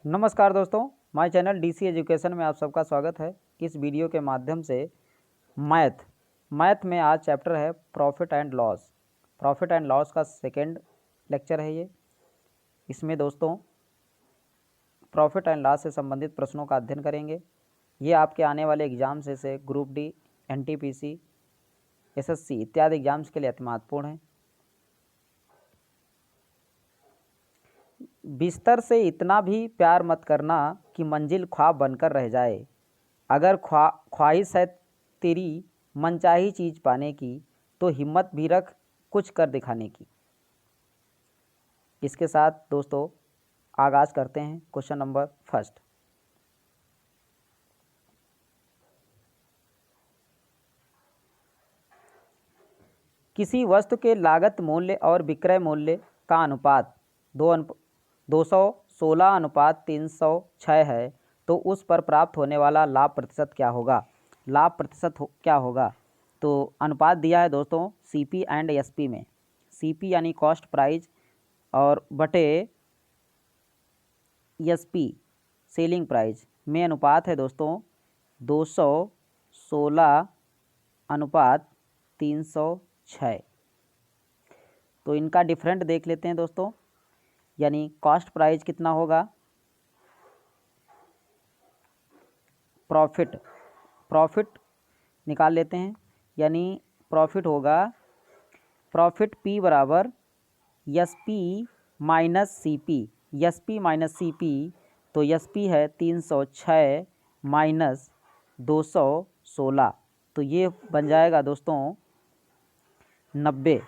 नमस्कार दोस्तों, my channel DC education में आप सबका स्वागत है। इस वीडियो के माध्यम से मैथ में आज चैप्टर है profit and loss. Profit and loss का सेकंड लेक्चर है ये। इसमें दोस्तों प्रॉफिट एंड लॉस से संबंधित प्रश्नों का अध्ययन करेंगे। ये आपके आने वाले एग्जाम से ग्रुप डी, एनटीपीसी, एसएससी इत्यादि एग्जाम्स के लिए अति महत्वपूर्ण है। बिस्तर से इतना भी प्यार मत करना कि मंजिल ख्वाब बनकर रह जाए। अगर ख्वाहिश है तेरी मनचाही चीज़ पाने की, तो हिम्मत भी रख कुछ कर दिखाने की। इसके साथ दोस्तों आगाज़ करते हैं क्वेश्चन नंबर फर्स्ट। किसी वस्तु के लागत मूल्य और विक्रय मूल्य का अनुपात 216:306 है, तो उस पर प्राप्त होने वाला लाभ प्रतिशत क्या होगा? लाभ प्रतिशत क्या होगा? तो अनुपात दिया है दोस्तों सीपी एंड एसपी में। सीपी यानी कॉस्ट प्राइस और बटे एसपी सेलिंग प्राइस में अनुपात है दोस्तों 216:306। तो इनका डिफरेंट देख लेते हैं दोस्तों। यानी कॉस्ट प्राइस कितना होगा? प्रॉफिट निकाल लेते हैं। यानी प्रॉफिट होगा प्रॉफिट पी बराबर S P minus C P. S P minus C P, तो एस पी है 306 माइनस 216, तो ये बन जाएगा दोस्तों 90।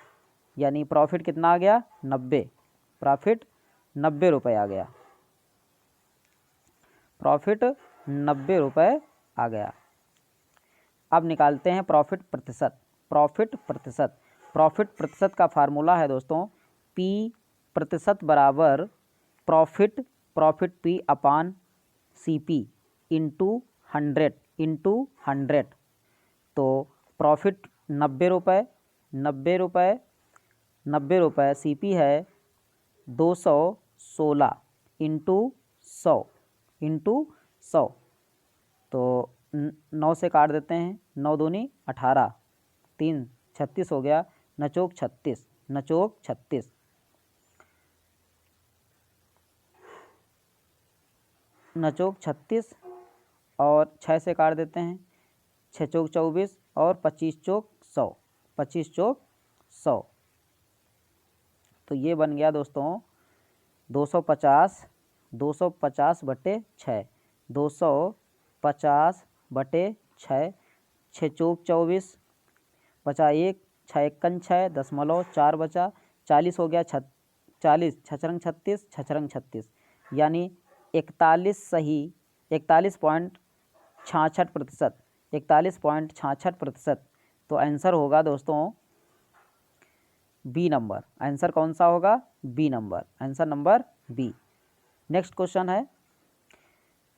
यानी प्रॉफिट कितना आ गया? 90। प्रॉफिट 90 रुपये आ गया। प्रॉफिट 90 रुपये आ गया। अब निकालते हैं प्रॉफिट प्रतिशत। प्रॉफिट प्रतिशत का फार्मूला है दोस्तों पी प्रतिशत बराबर profit P upon C P into 100। तो प्रॉफिट 90 रुपये सी पी है 216 इंटू 100। तो 9 से काट देते हैं। 9 दूनी 18, 3 36 हो गया। नचोक 36 और 6 से काट देते हैं। 6 चौक 24 और 25 चौक 100। तो ये बन गया दोस्तों 250 बटे 6। 250 बटे 6। 6 चौक 24, बचा 1, 6 एकन 6, 0.4 बचा 40 हो गया। 40 छछरंग 36 यानी 41.66%। तो आंसर होगा दोस्तों बी नंबर। आंसर कौन सा होगा? B number. Answer number B. Next question है,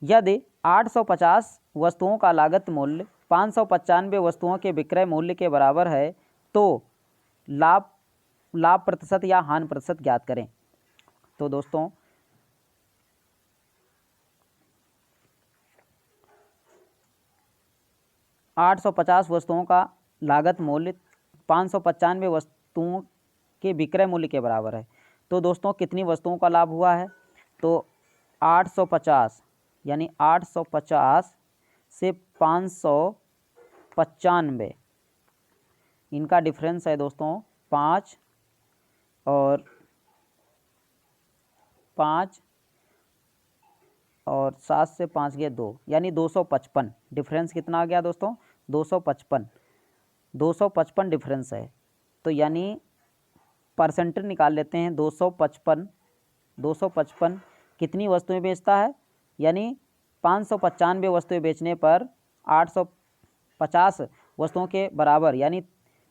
यदि 850 वस्तुओं का लागत मूल्य 595 वस्तुओं के विक्रय मूल्य के बराबर है, तो लाभ प्रतिशत या हानि प्रतिशत ज्ञात करें। तो दोस्तों 850 वस्तुओं का लागत मूल्य 595 वस्तुओं के विक्रय मूल्य के बराबर है, तो दोस्तों कितनी वस्तुओं का लाभ हुआ है? तो 850 यानी 850 से 595 इनका डिफरेंस है दोस्तों 5 और 7 से 5 गए 2, यानी 255। डिफरेंस कितना आ गया दोस्तों? 255 डिफरेंस है। तो यानी परसेंटेज निकाल लेते हैं। 255 कितनी वस्तुएं बेचता है? यानी 595 वस्तुएं बेचने पर 850 वस्तुओं के बराबर यानी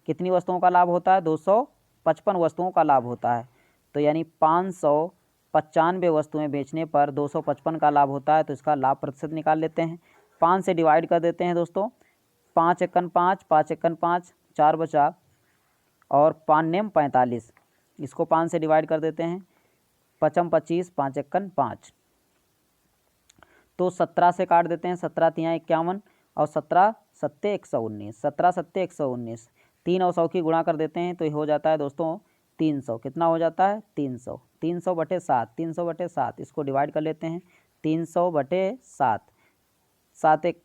कितनी वस्तुओं का लाभ होता है? 255 वस्तुओं का लाभ होता है। तो यानी 595 वस्तुएं बेचने पर 255 का लाभ होता है। तो इसका लाभ प्रतिशत निकाल लेते हैं। 5 से डिवाइड कर देते हैं दोस्तों। 5 एकन 5, 5 एकन 5, 4 बचा और 5 नेम 45। इसको 5 से डिवाइड कर देते हैं। 5 25, 5 एकन 5। तो 17 से काट देते हैं, 17 तियाँ 51 और 17 सत्ते 119, 17 सत्ते 119, 3 और 100 की गुणा कर देते हैं तो ये हो जाता है दोस्तों 300। कितना हो जाता है 300, 300 बटे 7, 300 बटे 7, इसको डिवाइड कर लेते हैं 300 बटे 7, 7 एक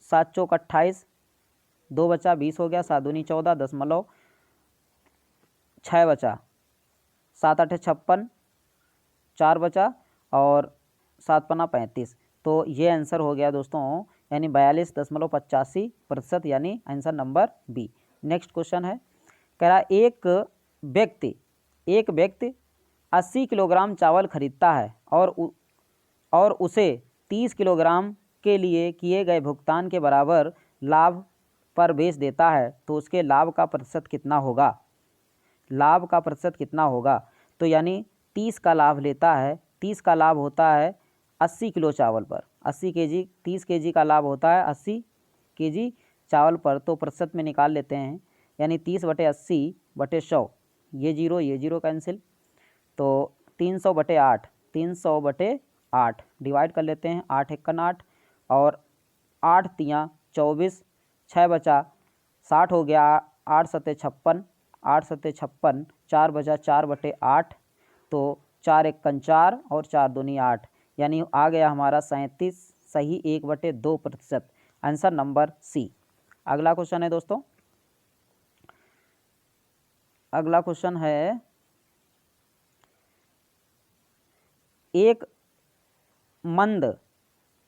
7 चौक 28, 2 बचा 20 हो गया, 7 दूनी 14, 10.6 बचा, 7 8 56, 4 बचा और 7 पन्ना 35। तो ये आंसर हो गया दोस्तों यानी 42.85%, यानी answer number B. Next question है, कह रहा एक व्यक्ति 80 किलोग्राम चावल खरीदता है और उसे 30 किलोग्राम के लिए किए गए भुगतान के बराबर लाभ पर बेच देता है, तो उसके लाभ का प्रतिशत कितना होगा? लाभ का प्रतिशत कितना होगा? तो यानी 30 का लाभ लेता है, 30 का लाभ होता है 80 किलो चावल पर, 80 केजी, 30 केजी का लाभ होता है 80 केजी चावल पर। तो प्रतिशत में निकाल लेते हैं, यानी 30 बटे 80 बटे 100, ये जीरो कैंसिल, तो 300 बटे 8, 300 बटे 8 डिवाइड कर लेते हैं, 8 एकन 8 और 8 तियाँ 24, 6 बचा 60 हो गया, 8 सत्ते 56, 8 सत्ते 56, 4 बचा 4 बटे 8, तो 4 एकन 4 और 4 दूनी 8, यानी आ गया हमारा 37 सही 1/2%, आंसर नंबर सी। अगला क्वेश्चन है दोस्तों, अगला क्वेश्चन है, एक मद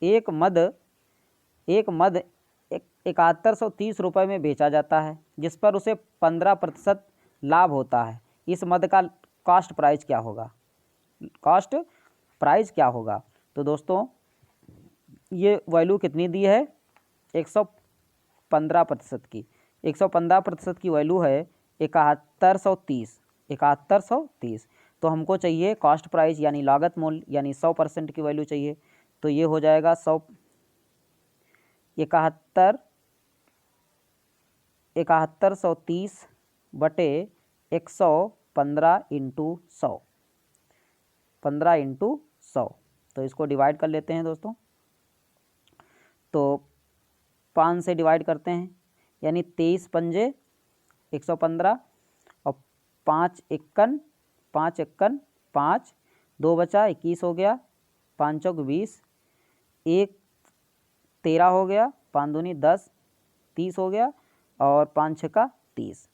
7130 रुपये में बेचा जाता है, जिस पर उसे 15% लाभ होता है। इस मद का कॉस्ट प्राइस क्या होगा? कॉस्ट प्राइस क्या होगा? तो दोस्तों ये वैल्यू कितनी दी है? 115% की, 115% की वैल्यू है 7130, 7130। तो हमको चाहिए कॉस्ट प्राइस यानी लागत मूल्य, यानी 100% की वैल्यू चाहिए। तो ये हो जाएगा 7130 बटे 115 इंटू 100, 15 इंटू 100। तो इसको डिवाइड कर लेते हैं दोस्तों, तो 5 से डिवाइड करते हैं, यानी 23 पंजे 115 और 5 एकन 5, 2 बचा 21 हो गया, 5 चौक 20, 1 13 हो गया, 5 दूनी 10, 30 हो गया और 5 छक्का 30,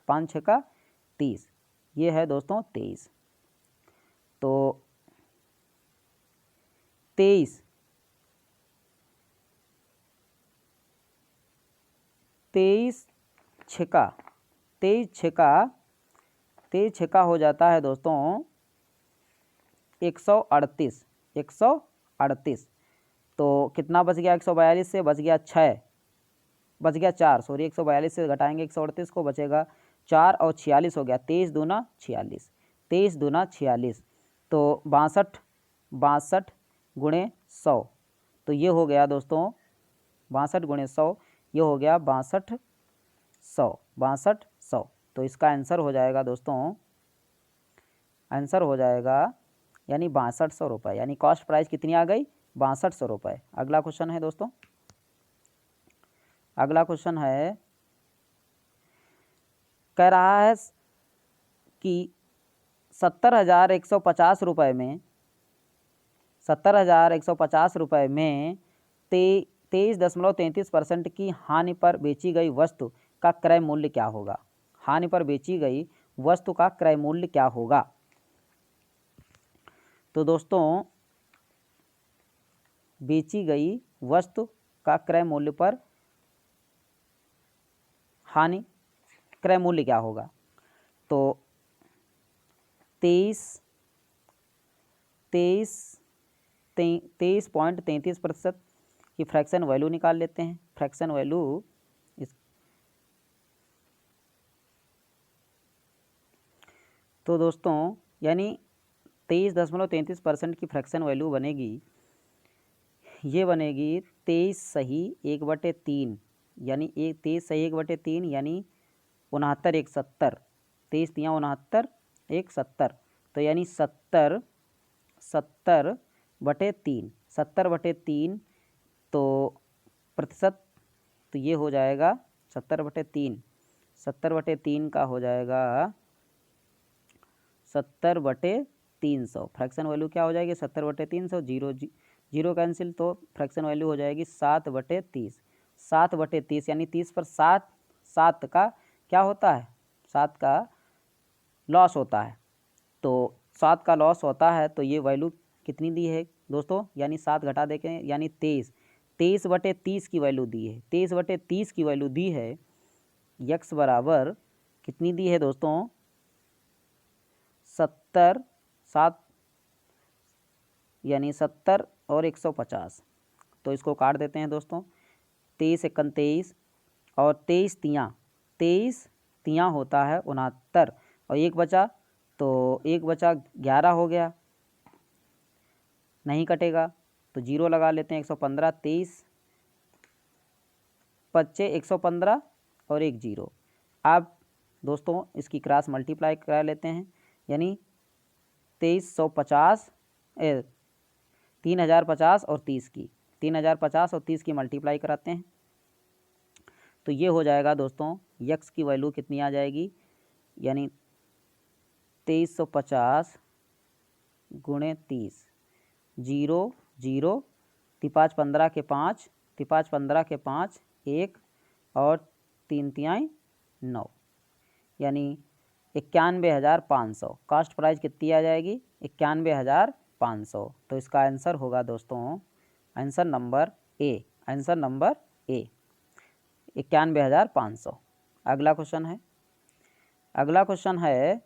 5 छक्का 30, ये है दोस्तों 23। तो 23 छक्का हो जाता है दोस्तों 138, 138। तो कितना बच गया? 142 से बच गया 6, बच गया 4, सॉरी 142 से घटाएंगे 138 को, बचेगा 4 और 46 हो गया, 23 दूना 46, 23 दूना 46, तो 62 गुणे 100, तो ये हो गया दोस्तों 62 गुणे 100, ये हो गया 6200। तो इसका आंसर हो जाएगा दोस्तों, आंसर हो जाएगा यानी 6200 रुपये, यानी कॉस्ट प्राइस कितनी आ गई? 6200 रुपये। अगला क्वेश्चन है दोस्तों, अगला क्वेश्चन है, कह रहा है कि 70,150 रुपये में 70,150 रुपये में 23.33% की हानि पर बेची गई वस्तु का क्रय मूल्य क्या होगा? हानि पर बेची गई वस्तु का क्रय मूल्य क्या होगा? तो दोस्तों बेची गई वस्तु का क्रय मूल्य पर हानि क्रय मूल्य क्या होगा? तो 23.33% की फ्रैक्शन वैल्यू निकाल लेते हैं। फ्रैक्शन वैल्यू तो दोस्तों यानी 23.33% की फ्रैक्शन वैल्यू बनेगी, ये बनेगी 23 सही 1/3, यानी 23 सही 1/3, यानी 69 1 70, 23 तियाँ 69 1 70, तो यानी 70 बटे 3, 70/3 तो प्रतिशत, तो ये हो जाएगा 70/3, 70/3 का हो जाएगा 70/300। फ्रैक्शन वैल्यू क्या हो जाएगी 70/300, जीरो जीरो कैंसिल, तो फ्रैक्शन वैल्यू हो जाएगी 7/30। 7/30 यानी 30 पर 7, 7 का क्या होता है, 7 का लॉस होता है, तो 7 का लॉस होता है, तो ये वैल्यू कितनी दी है दोस्तों, यानी 7 घटा देखें यानी 23, 23/30 की वैल्यू दी है, 23/30 की वैल्यू दी है। यक्स बराबर कितनी दी है दोस्तों, 70, 7 यानी 70 और 150, तो इसको काट देते हैं दोस्तों। 23 एकन 23 और 23 तियाँ होता है 69, और एक बचा, तो एक बचा 11 हो गया, नहीं कटेगा तो जीरो लगा लेते हैं। 115, 23 बच्चे 115 और एक जीरो। अब दोस्तों इसकी क्रॉस मल्टीप्लाई करा लेते हैं, यानी 2350 3050 और 30 की, 3050 और 30 की मल्टीप्लाई कराते हैं, तो ये हो जाएगा दोस्तों यक्स की वैल्यू कितनी आ जाएगी, यानी 2350 गुणे 30, 0 0, 5 के 5, 5 के 5 1 और 3 तिहाई 9, यानी 91,500। कास्ट प्राइस कितनी आ जाएगी, 91,500। तो इसका आंसर होगा दोस्तों, answer number A, answer number A 91,500। अगला क्वेश्चन है, अगला क्वेश्चन है,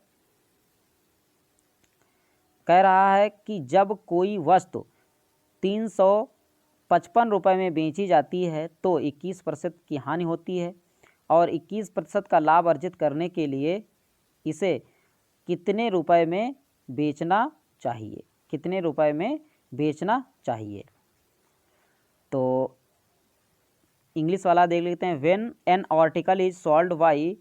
कह रहा है कि जब कोई वस्तु 355 रुपये में बेची जाती है तो 21% की हानि होती है, और 21% का लाभ अर्जित करने के लिए इसे कितने रुपए में बेचना चाहिए, कितने रुपए में बेचना चाहिए। तो इंग्लिश वाला देख लेते हैं। When an article is sold by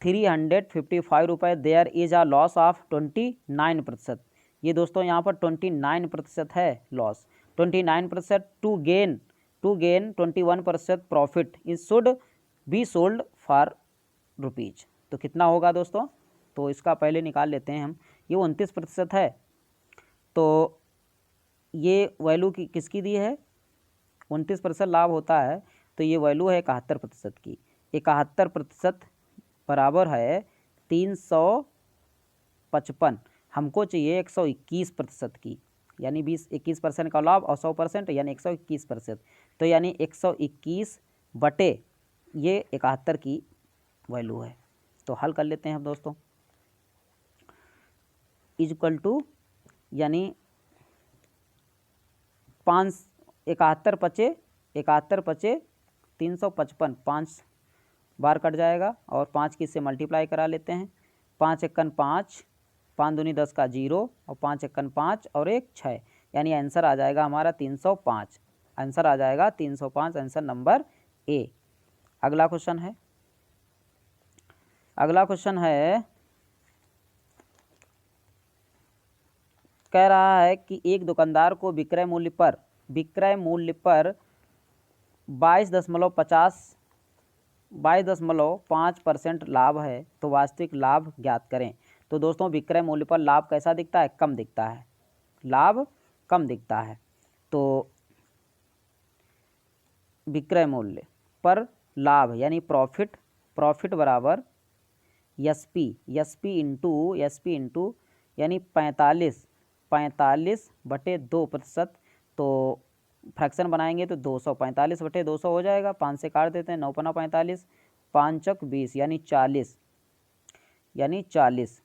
355 रुपये there is a loss of 29%। ये दोस्तों यहाँ पर 29% है loss, 29%। To gain 21% profit is should be sold for rupees. तो कितना होगा दोस्तों, तो इसका पहले निकाल लेते हैं हम। ये 29% है, तो ये वैल्यू किसकी दी है, 29% लाभ होता है, तो ये वैल्यू है 71% की। 71% बराबर है 355, हमको चाहिए 121% की, यानी 21% का लाभ और 100% यानी 121%, तो यानी 121 बटे ये 71 की वैल्यू है। तो हल कर लेते हैं हम दोस्तों। इक्वल टू, यानी 71 पचे 355, 5 बार कट जाएगा और 5 की से मल्टीप्लाई करा लेते हैं। 5 एकन 5, 5 दूनी 10 का 0 और 5 एकन 5 और 1 6, यानी आंसर आ जाएगा हमारा 305। आंसर आ जाएगा 305, आंसर नंबर ए। अगला क्वेश्चन है, अगला क्वेश्चन है, कह रहा है कि एक दुकानदार को विक्रय मूल्य पर 22.5% लाभ है, तो वास्तविक लाभ ज्ञात करें। तो दोस्तों विक्रय मूल्य पर लाभ कैसा दिखता है, कम दिखता है, लाभ कम दिखता है। तो विक्रय मूल्य पर लाभ यानी प्रॉफिट, प्रॉफिट बराबर एसपी इंटू यानी 45/2%। तो फ्रैक्शन बनाएंगे तो 245/200 हो जाएगा, 5 से काट देते हैं, 9 पना 45, 5 चक 20 यानी 40, यानी 40।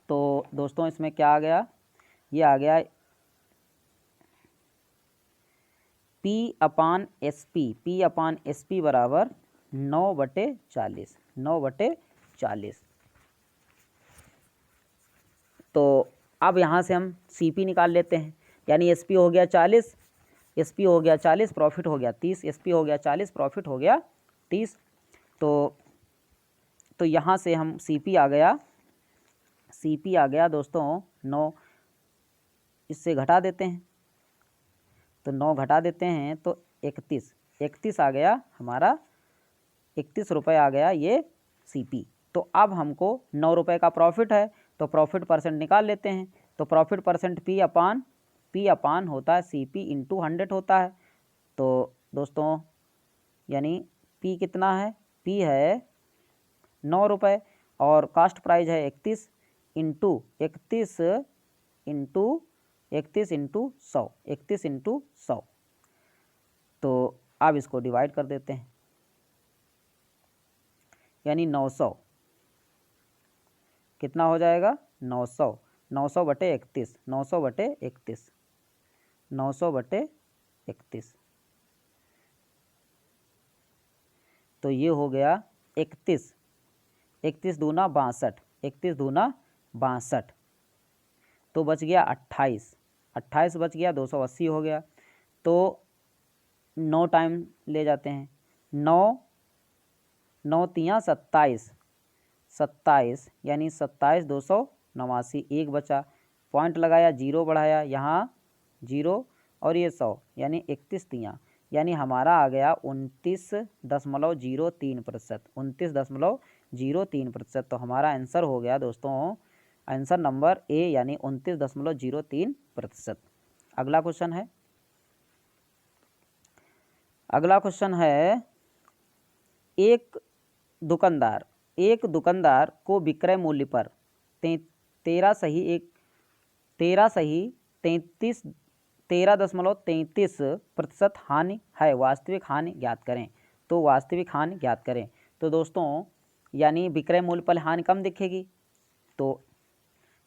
तो दोस्तों इसमें क्या आ गया, ये आ गया P/SP बराबर 9/40, 9/40। तो अब यहाँ से हम CP निकाल लेते हैं, यानी SP हो गया 40, SP हो गया 40, प्रॉफिट हो गया 30, SP हो गया 40, प्रॉफिट हो गया 30। तो यहाँ से हम CP आ गया, CP आ गया दोस्तों 9, इससे घटा देते हैं, तो 9 घटा देते हैं तो 31 आ गया हमारा, 31 रुपये आ गया ये सीपी। तो अब हमको 9 रुपये का प्रॉफिट है, तो प्रॉफिट परसेंट निकाल लेते हैं। तो प्रॉफिट परसेंट पी अपान होता है सीपी इंटू 100 होता है। तो दोस्तों यानी पी कितना है, पी है 9 रुपये और कास्ट प्राइस है 31 इंटू 100। तो अब इसको डिवाइड कर देते हैं, यानी 900 कितना हो जाएगा, 900 बटे 31, 900 बटे 31। तो ये हो गया 31 दूना 62, तो बच गया 28 बच गया, 280 हो गया। तो 9 टाइम ले जाते हैं, 9 तियाँ 27 यानी 27 289, एक बचा, पॉइंट लगाया, जीरो बढ़ाया, यहाँ जीरो और ये 100 यानी 31 तियाँ, यानी हमारा आ गया 29.03%, 29.03%। तो हमारा आंसर हो गया दोस्तों, आंसर नंबर ए यानी 29.03%। अगला क्वेश्चन है, एक दुकानदार को विक्रय मूल्य पर 13.33% हानि है, वास्तविक हानि ज्ञात करें। तो वास्तविक हानि ज्ञात करें, तो दोस्तों यानी विक्रय मूल्य पर हानि कम दिखेगी, तो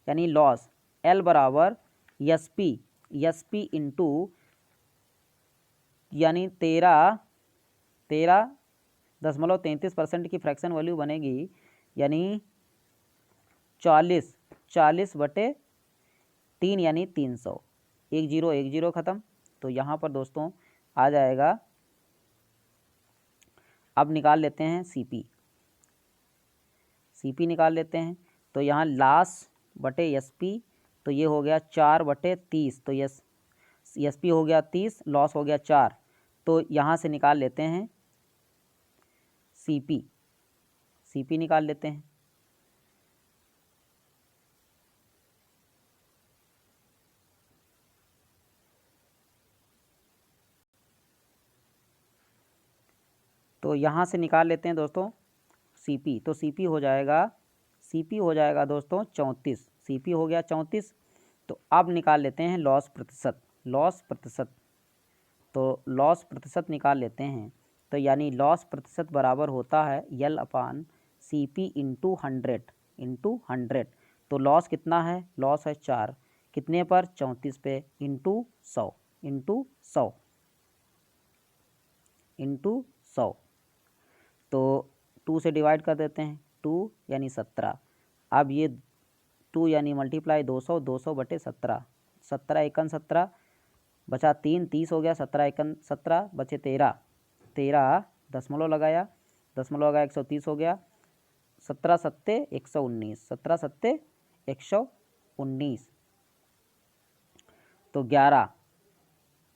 यानी लॉस L बराबर एस पी इंटू यानी 13.33% की फ्रैक्शन वैल्यू बनेगी, यानी 40 बटे 3 यानी 300, 10 ख़त्म। तो यहाँ पर दोस्तों आ जाएगा, अब निकाल लेते हैं सीपी निकाल लेते हैं। तो यहाँ लॉस बटे एसपी, तो ये हो गया 4 बटे 30, तो एसपी हो गया 30, लॉस हो गया 4। तो यहाँ से निकाल लेते हैं सीपी निकाल लेते हैं। तो यहाँ से निकाल लेते हैं दोस्तों सीपी, तो सीपी हो जाएगा दोस्तों 34, सीपी हो गया 34। तो अब निकाल लेते हैं लॉस प्रतिशत, तो लॉस प्रतिशत निकाल लेते हैं। तो यानी लॉस प्रतिशत बराबर होता है L अपान CP इंटू 100। तो लॉस कितना है, लॉस है 4, कितने पर, 34 पे, इंटू 100। तो 2 से डिवाइड कर देते हैं, 2 यानी 17। अब ये 2 यानी मल्टीप्लाई 200 बटे 17, 17 एकन 17 बचा 3, 30 हो गया, 17 एकन 17 बचे 13 दशमलव लगाया 130 हो गया, 17 सत्ते 119। तो 11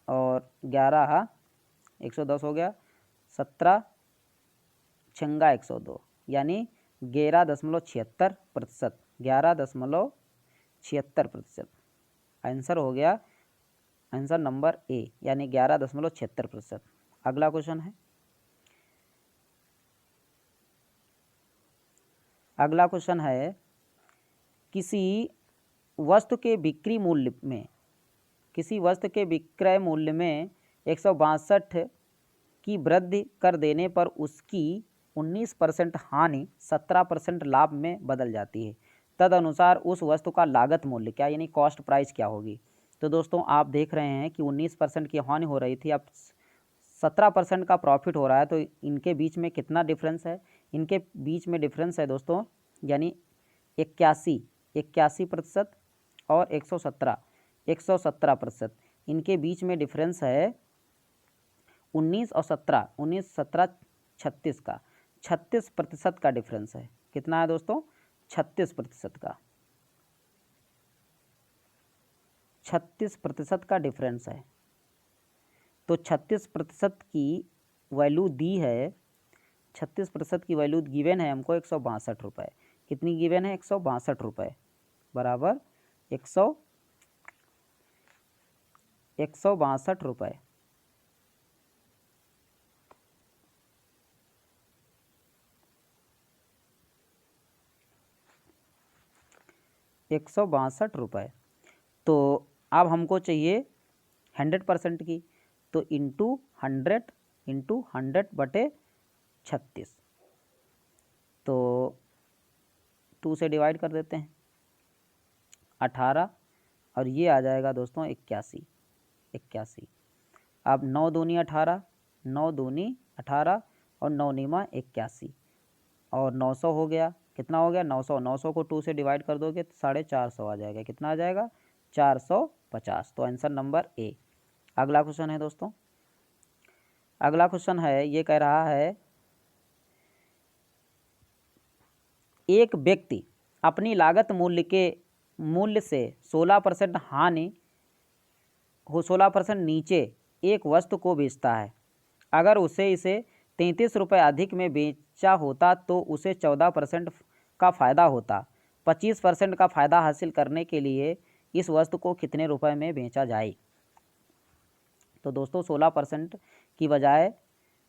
और 11 110 हो गया, 17 छंगा 102 यानी 11.76%। आंसर हो गया, आंसर नंबर ए यानी 11.76%। अगला क्वेश्चन है, किसी वस्तु के विक्रय मूल्य में 162 की वृद्धि कर देने पर उसकी 19% हानि 17% लाभ में बदल जाती है। तदनुसार उस वस्तु का लागत मूल्य क्या यानी कॉस्ट प्राइस क्या होगी। तो दोस्तों आप देख रहे हैं कि 19% की हानि हो रही थी, अब 17% का प्रॉफिट हो रहा है। तो इनके बीच में कितना डिफरेंस है, इनके बीच में डिफरेंस है दोस्तों यानी 81% और 117%। इनके बीच में डिफरेंस है 19 और 17, 17 36 का 36% का डिफरेंस है। कितना है दोस्तों, 36% का, 36% का डिफरेंस है। तो 36% की वैल्यू दी है, 36% की वैल्यू गिवन है हमको 162 रुपये। कितनी गिवन है? 162 रुपये बराबर 162 रुपये। ₹162। तो अब हमको चाहिए 100% की, तो इंटू 100 बटे 36, तो 2 से डिवाइड कर देते हैं 18, और ये आ जाएगा दोस्तों 81। अब 9 दूनी 18, 9 दूनी 18 और 9 नीमा 81, और 900 हो गया। कितना हो गया? 900। 900 को 2 से डिवाइड कर दोगे तो 450 आ जाएगा। कितना आ जाएगा? 450। तो आंसर नंबर ए। अगला क्वेश्चन है दोस्तों, अगला क्वेश्चन है, ये कह रहा है एक व्यक्ति अपनी लागत मूल्य से 16% हानि हो 16% नीचे एक वस्तु को बेचता है। अगर उसे इसे 33 रुपये अधिक में बेचा होता तो उसे 14% का फ़ायदा होता। 25% का फ़ायदा हासिल करने के लिए इस वस्तु को कितने रुपए में बेचा जाए? तो दोस्तों 16% की बजाय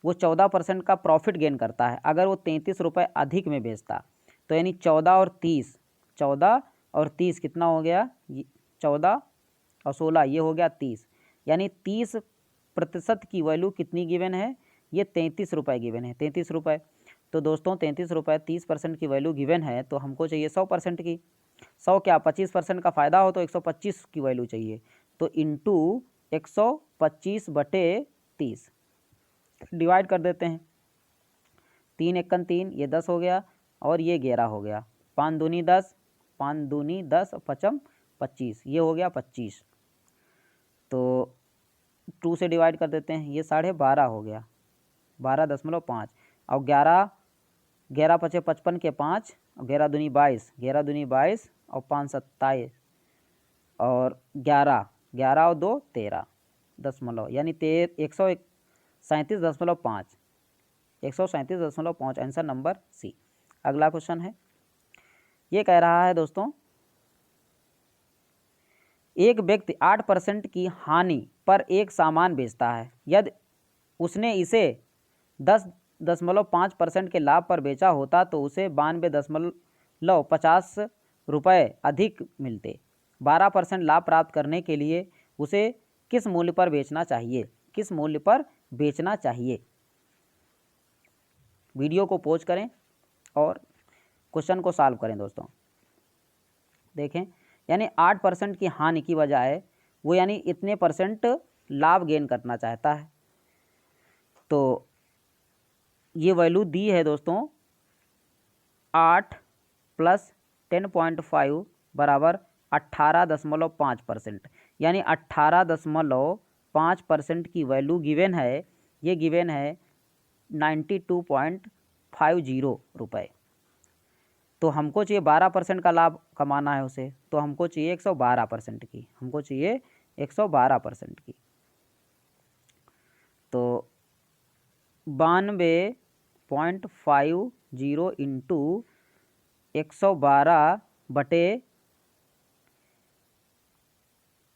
वो 14% का प्रॉफिट गेन करता है अगर वो 33 रुपये अधिक में बेचता। तो यानी 14 और 30 कितना हो गया? 14 और 16 ये हो गया 30। यानी 30% की वैल्यू कितनी गिवन है? ये 33 रुपये गिवन है, 33 रुपये। तो दोस्तों 33 रुपये 30% की वैल्यू गिवन है, तो हमको चाहिए 100% की। 100 क्या? 25% का फ़ायदा हो तो 125 की वैल्यू चाहिए। तो इंटू 125 बटे 30 डिवाइड कर देते हैं। 3 एकन 3, ये 10 हो गया, और ये 11 हो गया। 5 दूनी 10, 5 दूनी 10, 5 25, ये हो गया 25। तो 2 से डिवाइड कर देते हैं, ये 12.5 हो गया, 12.5। और 11 पचे 55 के 5, और 11 दूनी 22, 11 दूनी 22 और 5 27, और 11 और 2 13 दशमलव, यानी 137.5, 137.5 आंसर नंबर सी। अगला क्वेश्चन है, ये कह रहा है दोस्तों एक व्यक्ति 8% की हानि पर एक सामान बेचता है। यदि उसने इसे 10.5% के लाभ पर बेचा होता तो उसे 92.50 रुपये अधिक मिलते। 12% लाभ प्राप्त करने के लिए उसे किस मूल्य पर बेचना चाहिए? किस मूल्य पर बेचना चाहिए? वीडियो को पॉज करें और क्वेश्चन को सॉल्व करें दोस्तों। देखें, यानी 8% की हानि की बजाय वो यानी इतने % लाभ गेन करना चाहता है। तो ये वैल्यू दी है दोस्तों 8 + 10.5 बराबर 18.5%, यानी 18.5% की वैल्यू गिवन है। ये गिवन है 92.50 रुपये। तो हमको चाहिए 12% का लाभ कमाना है उसे, तो हमको चाहिए 112% की, हमको चाहिए 112% की। तो 92.50 इंटू 112 बटे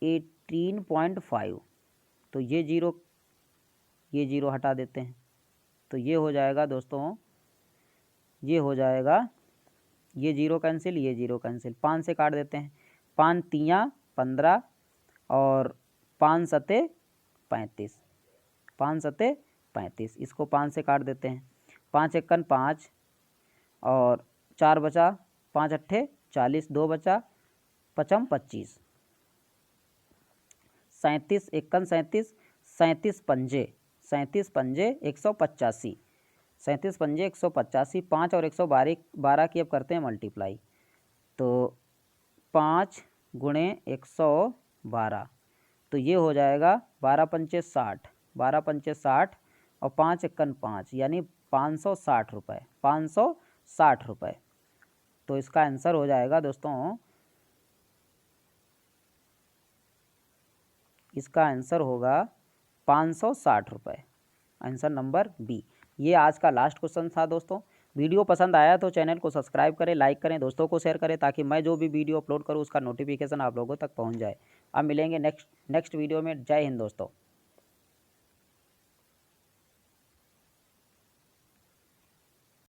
18.5, तो ये जीरो हटा देते हैं, तो ये हो जाएगा दोस्तों, ये हो जाएगा, ये जीरो कैंसिल, ये जीरो कैंसिल, 5 से काट देते हैं। 5 तियाँ 15 और 5 सते 35, 5 सते 35, इसको 5 से काट देते हैं। 5 एकन 5 और 4 बचा, 5 अट्ठे 40, 2 बचा, 5 25, 37 एकन 37, 37 पंजे 185, 37 पंजे 185, 5 और 112 की अब करते हैं मल्टीप्लाई। तो 5 गुणे 112, तो ये हो जाएगा 12 पंचे 60, 12 पंचे 60 और 5 एकन 5, यानी 560 रुपये, 560 रुपये। तो इसका आंसर हो जाएगा दोस्तों, इसका आंसर होगा 560 रुपये। Answer number B. ये आज का लास्ट क्वेश्चन था दोस्तों। वीडियो पसंद आया तो चैनल को सब्सक्राइब करें, लाइक करें, दोस्तों को शेयर करें, ताकि मैं जो भी वीडियो अपलोड करूँ उसका नोटिफिकेशन आप लोगों तक पहुँच जाए। अब मिलेंगे नेक्स्ट वीडियो में। जय हिंद दोस्तों।